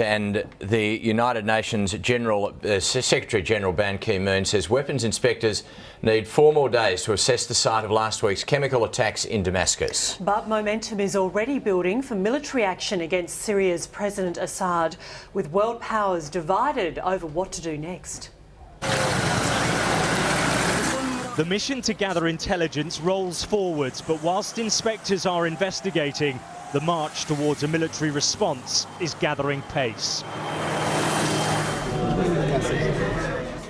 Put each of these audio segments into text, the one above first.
And the United Nations Secretary-General Ban Ki-moon says weapons inspectors need 4 more days to assess the site of last week's chemical attacks in Damascus. But momentum is already building for military action against Syria's President Assad, with world powers divided over what to do next. The mission to gather intelligence rolls forwards, but whilst inspectors are investigating, the march towards a military response is gathering pace.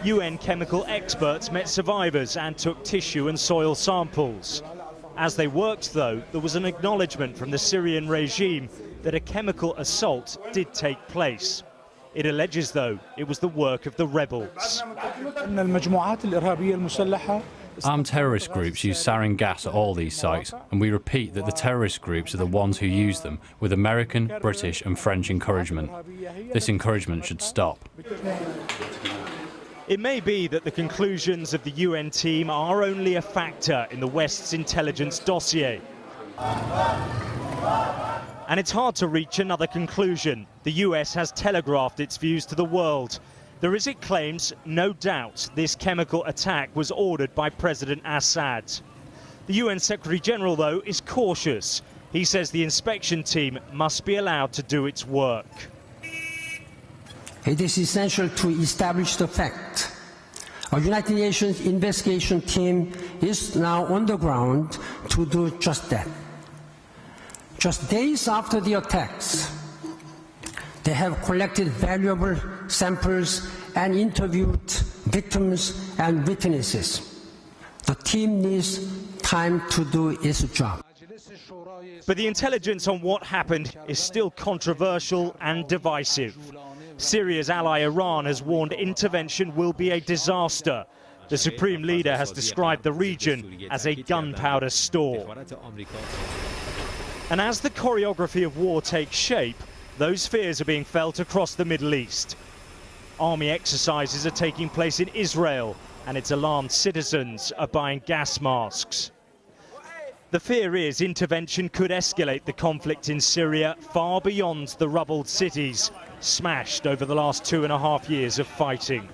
UN chemical experts met survivors and took tissue and soil samples. As they worked, though, there was an acknowledgement from the Syrian regime that a chemical assault did take place. It alleges, though, it was the work of the rebels. Armed terrorist groups use sarin gas at all these sites, and we repeat that the terrorist groups are the ones who use them, with American, British and French encouragement. This encouragement should stop. It may be that the conclusions of the UN team are only a factor in the West's intelligence dossier. And it's hard to reach another conclusion. The US has telegraphed its views to the world. There is, it claims, no doubt this chemical attack was ordered by President Assad. The UN Secretary-General, though, is cautious. He says the inspection team must be allowed to do its work. It is essential to establish the fact. A United Nations investigation team is now on the ground to do just that. Just days after the attacks, they have collected valuable samples and interviewed victims and witnesses. The team needs time to do its job. But the intelligence on what happened is still controversial and divisive. Syria's ally Iran has warned intervention will be a disaster. The Supreme Leader has described the region as a gunpowder store. And as the choreography of war takes shape, those fears are being felt across the Middle East. Army exercises are taking place in Israel, and its alarmed citizens are buying gas masks. The fear is intervention could escalate the conflict in Syria far beyond the rubbled cities, smashed over the last 2.5 years of fighting.